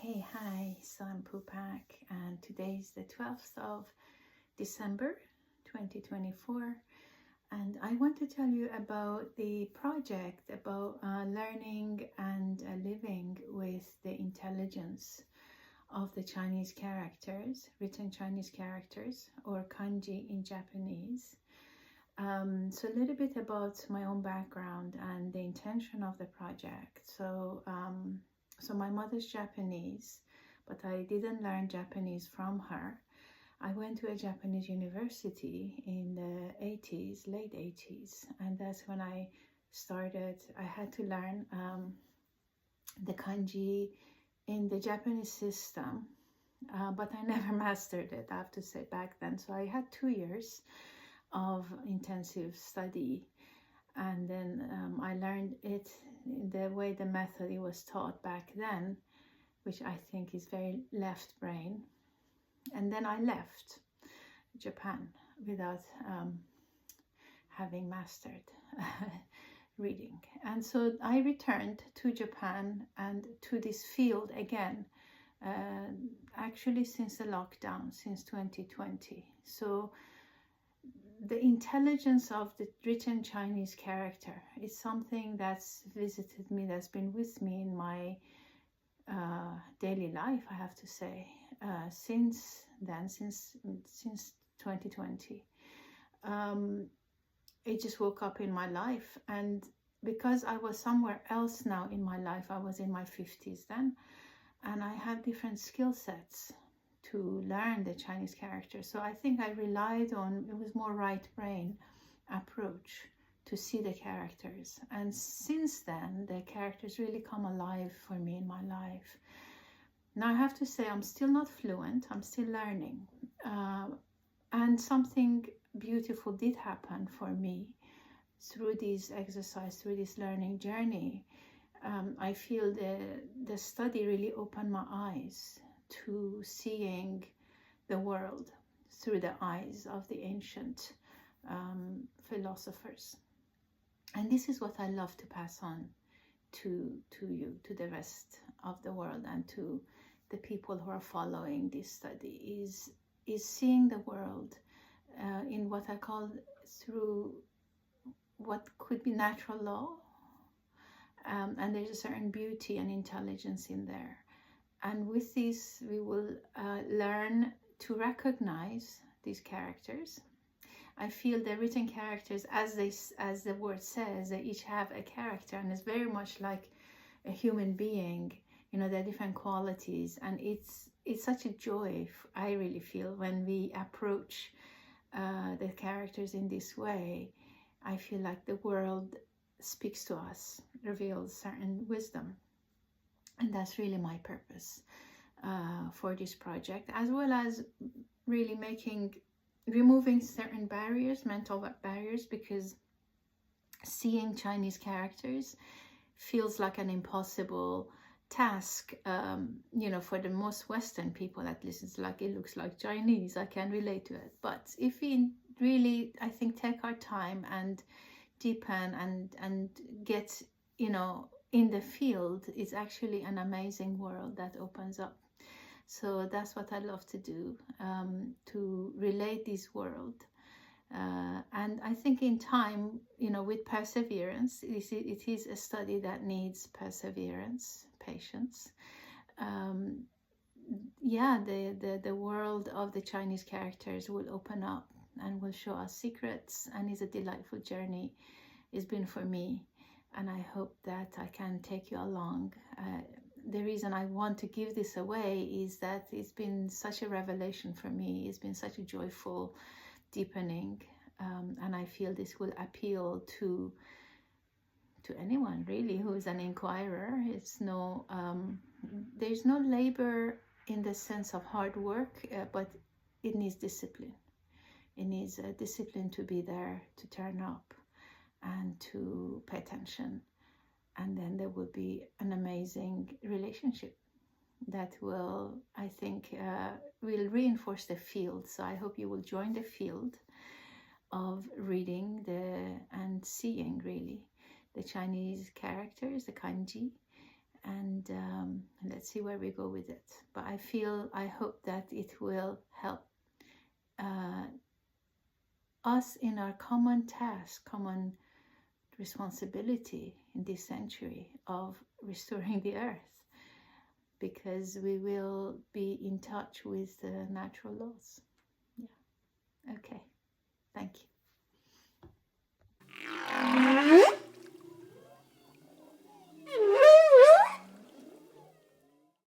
Hey, hi, so I'm Pupak, and today is the 12th of December 2024, and I want to tell you about the project about learning and living with the intelligence of the Chinese characters, written Chinese characters, or kanji in Japanese. So a little bit about my own background and the intention of the project. So my mother's Japanese, but I didn't learn Japanese from her. I went to a Japanese university in the 80s, late 80s, and that's when I started. I had to learn the kanji in the Japanese system, but I never mastered it, I have to say, back then. So I had 2 years of intensive study, and then I learned it the way the method it was taught back then, which I think is very left brain. And then I left Japan without having mastered reading, and so I returned to Japan and to this field again, actually since the lockdown, since 2020. So the intelligence of the written Chinese character is something that's visited me, that's been with me in my daily life, I have to say, since then, since 2020. It just woke up in my life, and because I was somewhere else now in my life, I was in my 50s then, and I have different skill sets to learn the Chinese character. So I think I relied on, it was more right brain approach to see the characters. And since then, the characters really come alive for me in my life. Now I have to say, I'm still not fluent, I'm still learning. And something beautiful did happen for me through this exercise, through this learning journey. I feel the study really opened my eyes to seeing the world through the eyes of the ancient philosophers. And this is what I love to pass on to you, to the rest of the world, and to the people who are following this study, is seeing the world in what I call through what could be natural law, and there's a certain beauty and intelligence in there. And with this, we will learn to recognize these characters. I feel the written characters, as the word says, they each have a character, and it's very much like a human being. You know, there are different qualities, and it's such a joy, I really feel, when we approach the characters in this way. I feel like the world speaks to us, reveals certain wisdom. And that's really my purpose for this project, as well as really removing certain barriers, mental barriers, because seeing Chinese characters feels like an impossible task, for the most Western people at least. It's like, it looks like Chinese, I can relate to it. But if we really, I think, take our time and deepen and get, in the field, it's actually an amazing world that opens up. So that's what I love to do, to relate this world. And I think in time, with perseverance, it is a study that needs perseverance, patience. The world of the Chinese characters will open up and will show us secrets, and is a delightful journey. It's been for me. And I hope that I can take you along. The reason I want to give this away is that it's been such a revelation for me. It's been such a joyful deepening. And I feel this will appeal to anyone, really, who is an inquirer. There's no labor in the sense of hard work, but it needs discipline. It needs a discipline to be there, to turn up, and to pay attention, and then there will be an amazing relationship that will, I think, will reinforce the field. So I hope you will join the field of reading and seeing, really, the Chinese characters, the kanji, and let's let's see where we go with it. But I hope that it will help us in our common task, common responsibility in this century of restoring the earth, because we will be in touch with the natural laws. Yeah. Okay. Thank you.